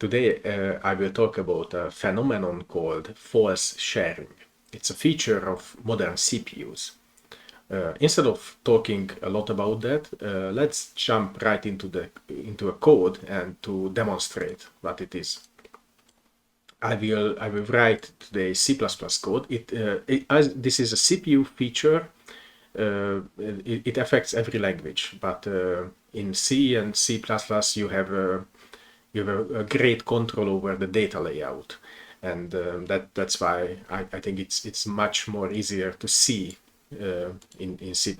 Today I will talk about a phenomenon called false sharing. It's a feature of modern CPUs. Instead of talking a lot about that, let's jump right into a code and to demonstrate what it is. I will write today C++ code. As this is a CPU feature, it affects every language, but in C and C++ you have a great control over the data layout, and that's why I think it's much more easier to see in C++.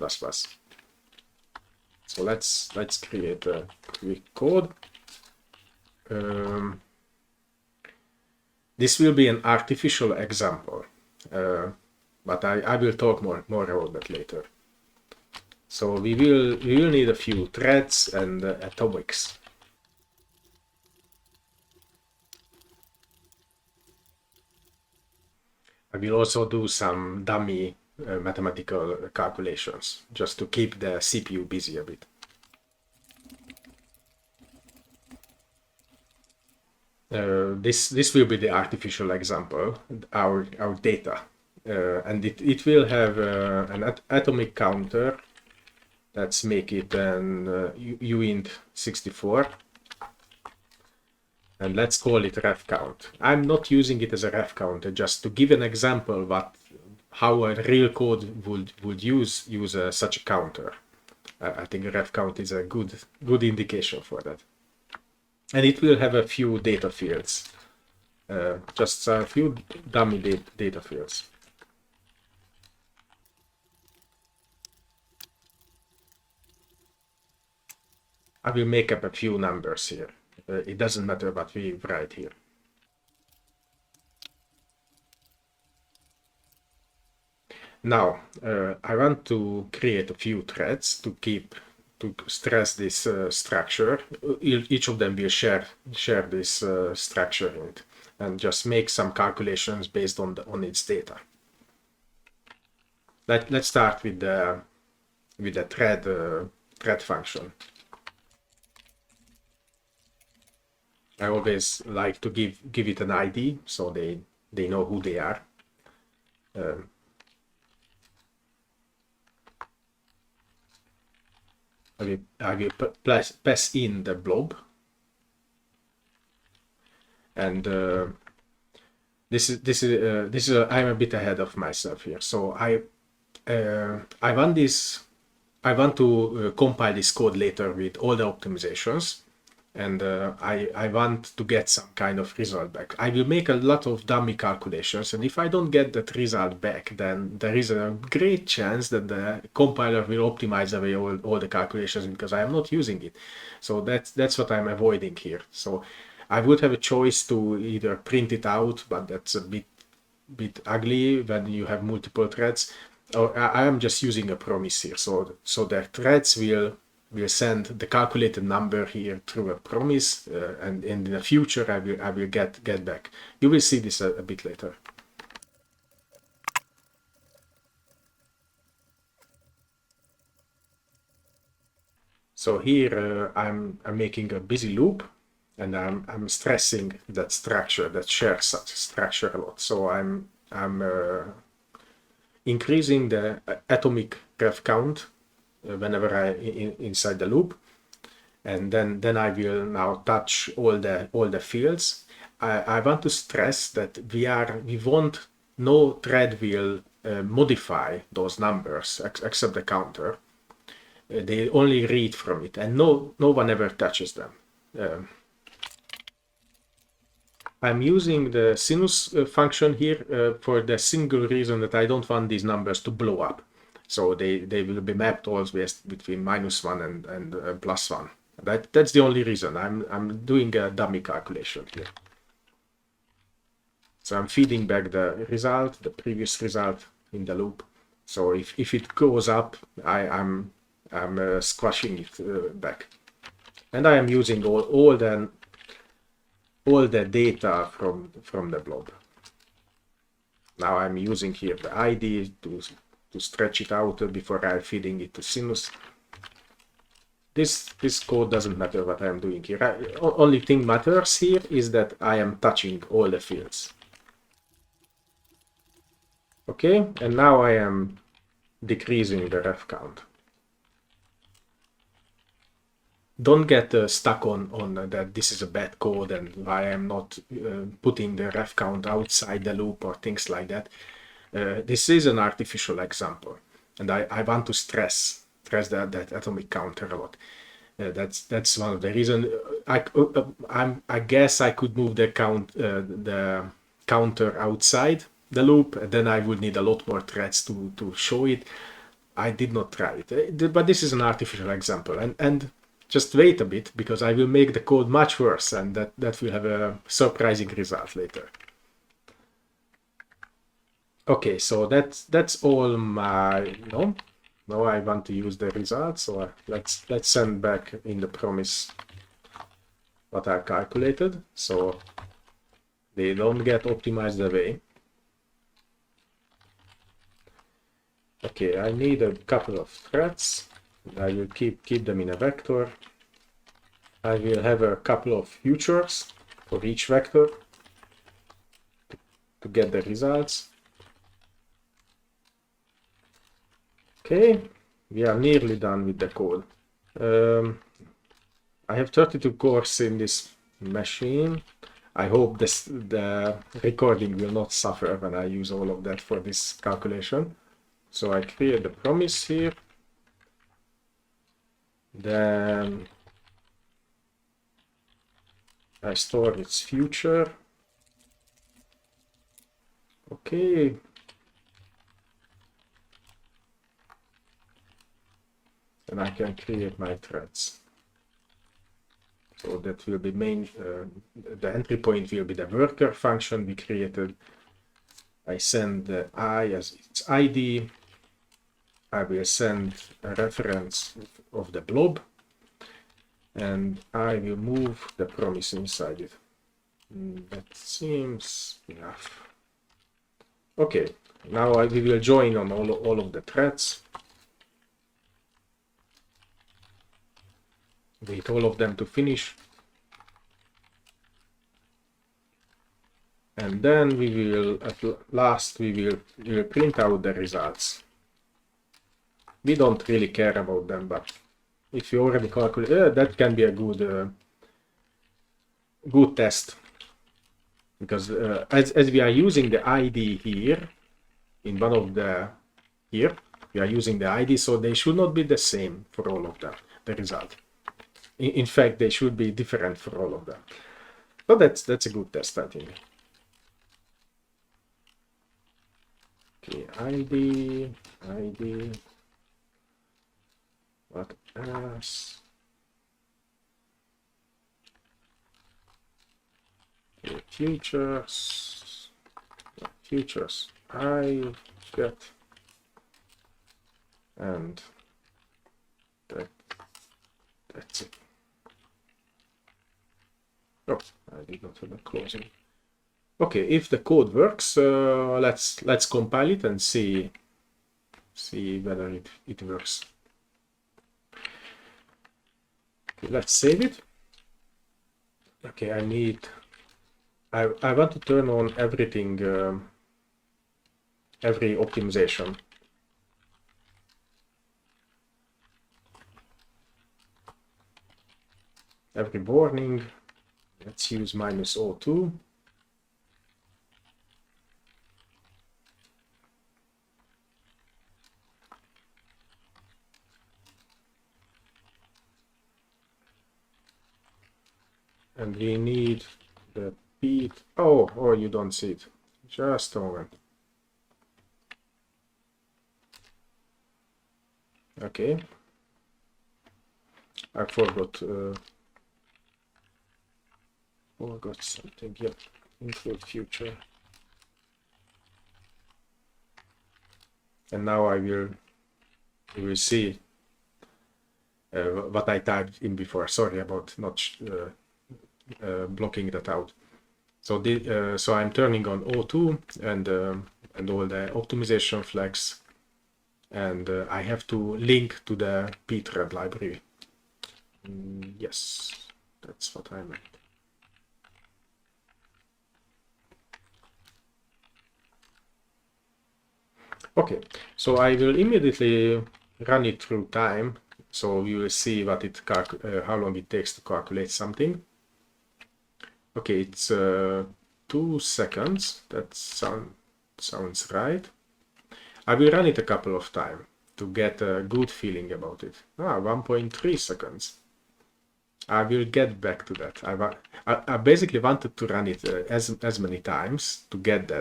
So let's create a quick code. This will be an artificial example, but I will talk more about that later. So we will need a few threads and atomics. I will also do some dummy mathematical calculations just to keep the CPU busy a bit. This will be the artificial example, our data, and it will have an atomic counter. Let's make it an uint64, and let's call it ref count. I'm not using it as a ref counter, just to give an example how a real code would use such a counter. I think a ref count is a good indication for that. And it will have a few data fields, just a few dummy data fields. I will make up a few numbers here. It doesn't matter what we write here. Now, I want to create a few threads to stress this structure. Each of them will share this structure in it, and just make some calculations based on its data. Let's start with the thread function. I always like to give it an ID so they know who they are. I will pass in the blob, and this is I'm a bit ahead of myself here. So I want to compile this code later with all the optimizations, and I want to get some kind of result back. I will make a lot of dummy calculations, and if I don't get that result back, then there is a great chance that the compiler will optimize away all the calculations because I am not using it. So that's what I'm avoiding here. So I would have a choice to either print it out, but that's a bit ugly when you have multiple threads. Or I am just using a promise here. So the threads will send the calculated number here through a promise, and in the future I will get back. You will see this a bit later. So here I'm making a busy loop, and I'm stressing that shared structure a lot. So I'm increasing the atomic ref count whenever I inside the loop, and then I will now touch all the fields. I want to stress that no thread will modify those numbers except the counter. They only read from it, and no one ever touches them. I'm using the sinus function here for the single reason that I don't want these numbers to blow up. So they will be mapped always between -1 and +1. That's the only reason. I'm doing a dummy calculation here. So I'm feeding back the previous result in the loop. So if it goes up, I'm squashing it back. And I am using all the data from the blob. Now I'm using here the ID to stretch it out before I'm feeding it to Sinus. this code doesn't matter what I am doing here. Only thing matters here is that I am touching all the fields. Okay, and now I am decreasing the ref count. Don't get stuck on that this is a bad code and why I'm not putting the ref count outside the loop or things like that. This is an artificial example, and I want to stress that atomic counter a lot. That's one of the reasons. I guess I could move the counter outside the loop, and then I would need a lot more threads to show it. I did not try it, but this is an artificial example, and just wait a bit because I will make the code much worse, and that will have a surprising result later. Okay, so that's all my Now I want to use the results, so let's send back in the promise what I calculated, so they don't get optimized away. Okay, I need a couple of threads. I will keep them in a vector. I will have a couple of futures for each vector to get the results. Okay, we are nearly done with the code. I have 32 cores in this machine. I hope the recording will not suffer when I use all of that for this calculation. So I create the promise here. Then I store its future. Okay. And I can create my threads. So that will be the entry point will be the worker function we created. I send the I as its ID. I will send a reference of the blob. And I will move the promise inside it. That seems enough. Okay, now we will join on all of the threads. Wait all of them to finish. And then we will, at last, we will print out the results. We don't really care about them, but if you already calculate, that can be a good test. Because as we are using the ID here, in one of we are using the ID, so they should not be the same for all of them, the result. In fact, they should be different for all of them. So that's a good test, I think. Okay, ID, what else? Okay, futures, I get, and that's it. Oh, I did not have a closing. Okay, if the code works, let's compile it and see whether it works. Okay, let's save it. Okay, I want to turn on everything, every optimization. Every warning. Let's use -02. And we need the beat. Oh, you don't see it. Just a moment. Okay. I forgot something. Yep. Include future. And now you will see what I typed in before. Sorry about not blocking that out. So so I'm turning on O2 and all the optimization flags, and I have to link to the pthread library. Yes, that's what I meant. Okay, so I will immediately run it through time, so we will see what it how long it takes to calculate something. Okay, it's 2 seconds. That sounds right. I will run it a couple of times to get a good feeling about it. 1.3 seconds. I will get back to that. I basically wanted to run it as many times to get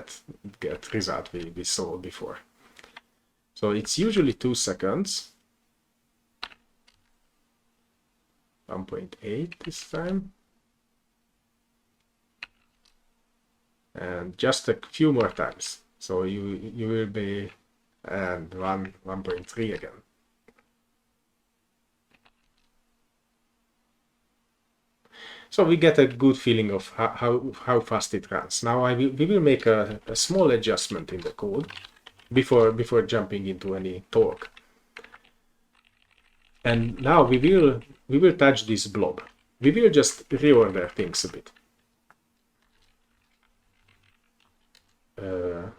result we saw before. So it's usually 2 seconds. 1.8 this time. And just a few more times. So you will be and 1.3 again. So we get a good feeling of how fast it runs. Now we will make a small adjustment in the code before jumping into any talk. And now we will touch this blob. We will just reorder things a bit.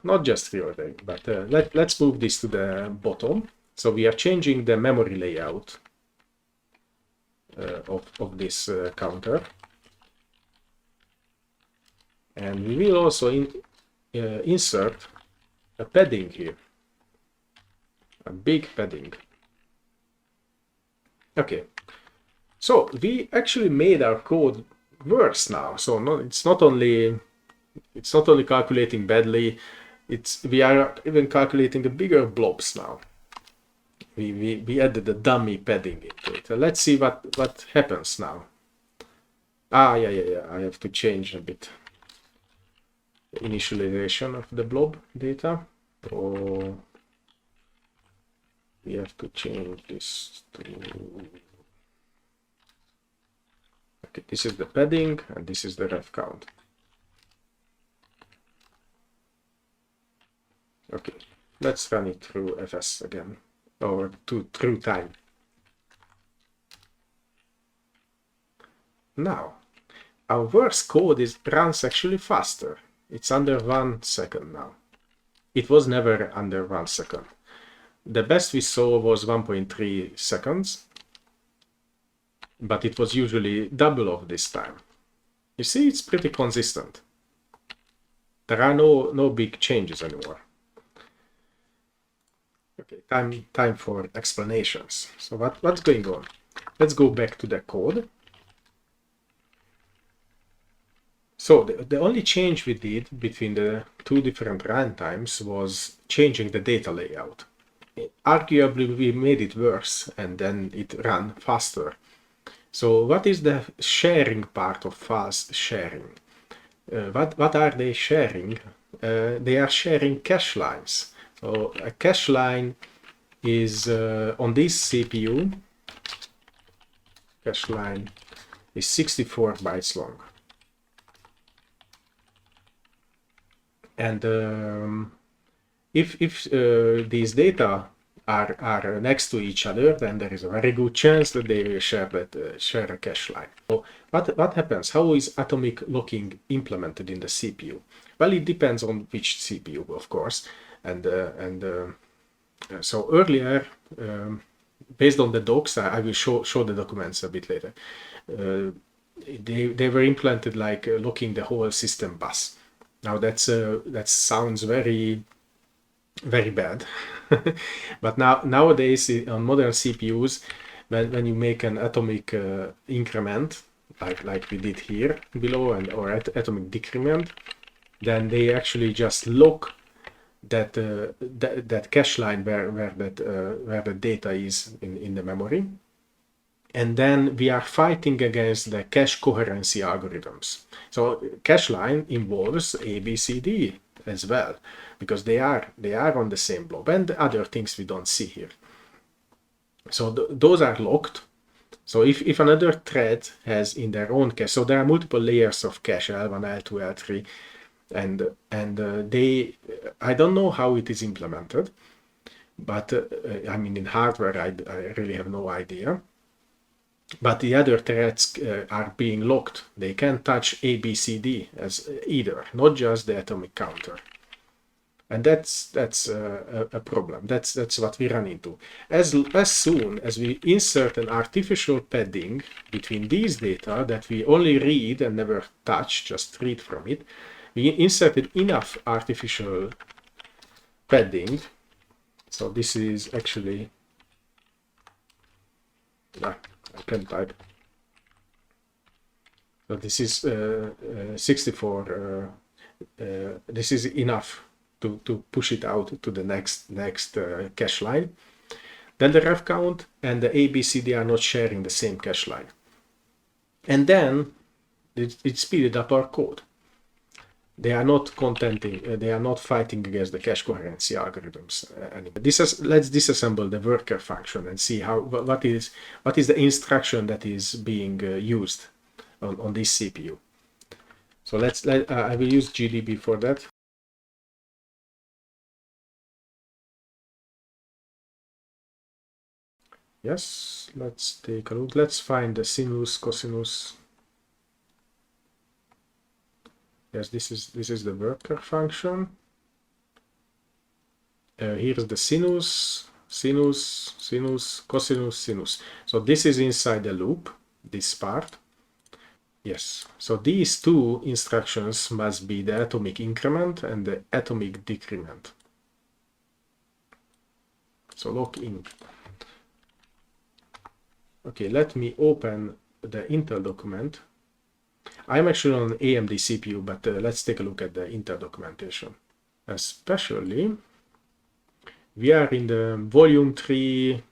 Not just reordering, but let's move this to the bottom. So we are changing the memory layout of this counter. And we will also insert a padding here, a big padding. Okay, so we actually made our code worse now. So it's not only calculating badly, we are even calculating the bigger blobs now. We added the dummy padding into it. Let's see what happens now. Yeah. I have to change a bit the initialization of the blob data. So we have to change this to... Okay, this is the padding and this is the ref count. Okay, let's run it through FS again, or through time. Now, our worst code runs actually faster. It's under 1 second now. It was never under 1 second. The best we saw was 1.3 seconds, but it was usually double of this time. You see, it's pretty consistent. There are no big changes anymore. Okay, time for explanations. So what's going on? Let's go back to the code. So the only change we did between the two different runtimes was changing the data layout. Arguably, we made it worse and then it ran faster. So what is the sharing part of fast sharing? What are they sharing? They are sharing cache lines. So a cache line is on this CPU. Cache line is 64 bytes long. And if these data are next to each other, then there is a very good chance that they will share a cache line. So what happens? How is atomic locking implemented in the CPU? Well, it depends on which CPU, of course. So earlier, based on the docs, I will show the documents a bit later. They were implemented like locking the whole system bus. Now that sounds very, very bad. But nowadays on modern CPUs, when you make an atomic increment, like we did here below, or atomic decrement, then they actually just lock that cache line where the data is in the memory. And then we are fighting against the cache coherency algorithms. So cache line involves A, B, C, D as well, because they are on the same blob, and other things we don't see here. So those are locked. So if another thread has in their own cache, so there are multiple layers of cache, L1, L2, L3, and I don't know how it is implemented, but I mean in hardware I really have no idea. but the other threads are being locked. They can't touch A, B, C, D as either, not just the atomic counter. And that's a problem. That's what we run into. As soon as we insert an artificial padding between these data that we only read and never touch, just read from it, we inserted enough artificial padding. So this is actually, I can type. So this is 64. This is enough to push it out to the next cache line. Then the ref count and the ABCD are not sharing the same cache line. And then it speeded up our code. They are not contenting, they are not fighting against the cache coherency algorithms anymore. Let's disassemble the worker function and see what is the instruction that is being used on this CPU. So I will use GDB for that. Yes, let's take a look. Let's find the sinus, cosinus. Yes, this is the worker function. Here is the sinus, cosinus, sinus. So this is inside the loop, this part. Yes, so these two instructions must be the atomic increment and the atomic decrement. So lock in. Okay, let me open the Intel document. I'm actually on AMD CPU, but let's take a look at the Intel documentation. Especially, we are in the volume 3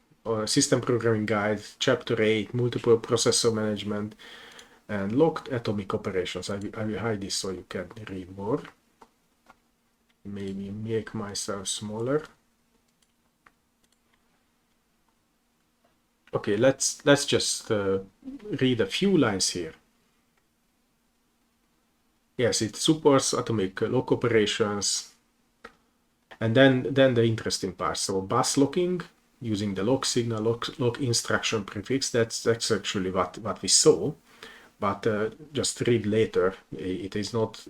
system programming guide, chapter 8, multiple processor management, and locked atomic operations. I will hide this so you can read more. Maybe make myself smaller. Okay, let's just read a few lines here. Yes, it supports atomic lock operations. And then the interesting part. So bus locking using the lock signal, lock instruction prefix. That's actually what we saw. But just read later. It is not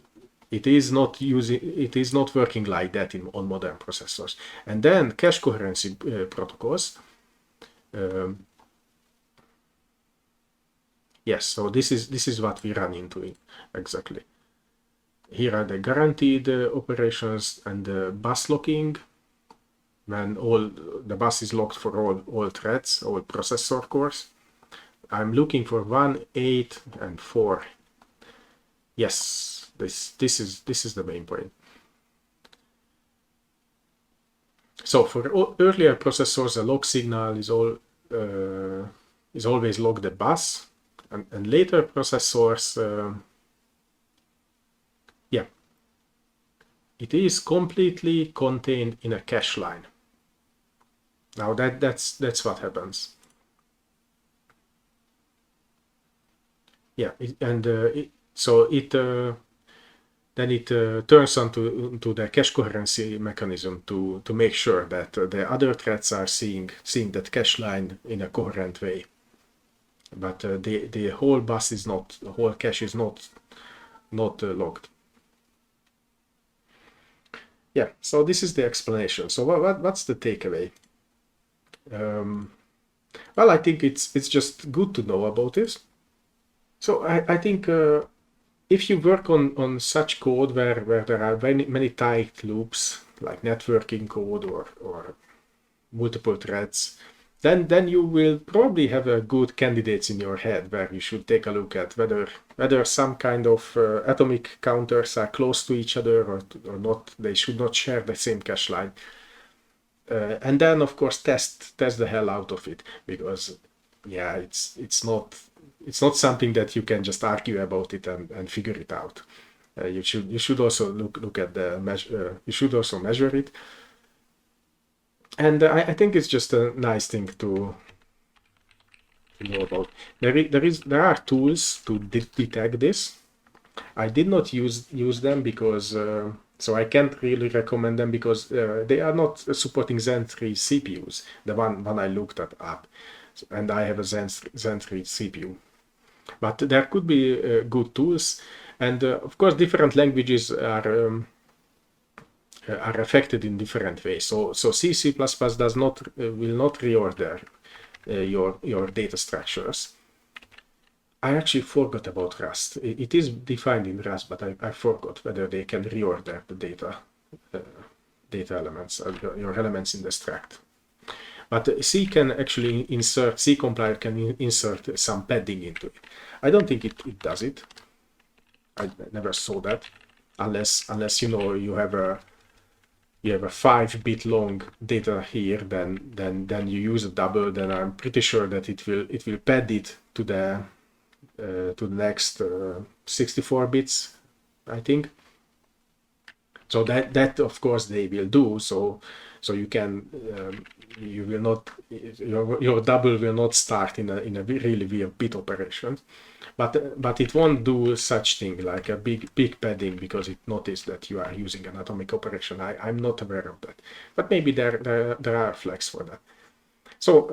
working like that on modern processors. And then cache coherency protocols. Yes, so this is what we run into exactly. Here are the guaranteed operations and the bus locking, when the bus is locked for all threads, all processor cores. I'm looking for 1, 8, and 4. Yes, this is the main point. So for earlier processors, the lock signal is always lock the bus, and later processors, yeah, it is completely contained in a cache line. Now that's what happens. Yeah, so it then it turns onto the cache coherency mechanism to make sure that the other threads are seeing that cache line in a coherent way. But the whole bus is not, the whole cache is not logged. Yeah, so this is the explanation. So what's the takeaway? Well, I think it's just good to know about this. So I think if you work on such code where there are many tight loops, like networking code or multiple threads, then you will probably have a good candidates in your head where you should take a look at whether some kind of atomic counters are close to each other or not. They should not share the same cache line. And then of course test the hell out of it, because yeah, it's not something that you can just argue about it and figure it out. You should also look at the measure. You should also measure it. And I think it's just a nice thing to know about. There are tools to detect this. I did not use them because so I can't really recommend them because they are not supporting Zen 3 CPUs. The one I looked up. and I have a Zen 3 CPU. But there could be good tools, and of course different languages are affected in different ways. So C++ does not will not reorder your data structures. I actually forgot about Rust. It is defined in Rust, but I forgot whether they can reorder the data elements, your elements in the struct. But C can actually insert, C compiler can insert some padding into it. I don't think it does it. I never saw that, unless you know you have a 5-bit long data here, then you use a double. Then I'm pretty sure that it will pad it to the next 64 bits, I think. So that of course they will do. So you can you will not your double will not start in a really weird bit operation, but it won't do such thing like a big padding because it noticed that you are using an atomic operation. I'm not aware of that, but maybe there are flags for that. So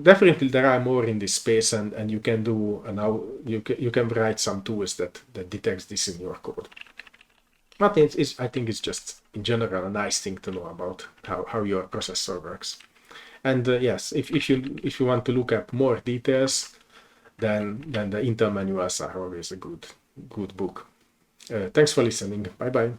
definitely there are more in this space, and you can do now you can write some tools that detects this in your code. But I think it's just in general a nice thing to know about how your processor works. And yes, if you want to look up more details, then the Intel manuals are always a good book. Thanks for listening. Bye bye.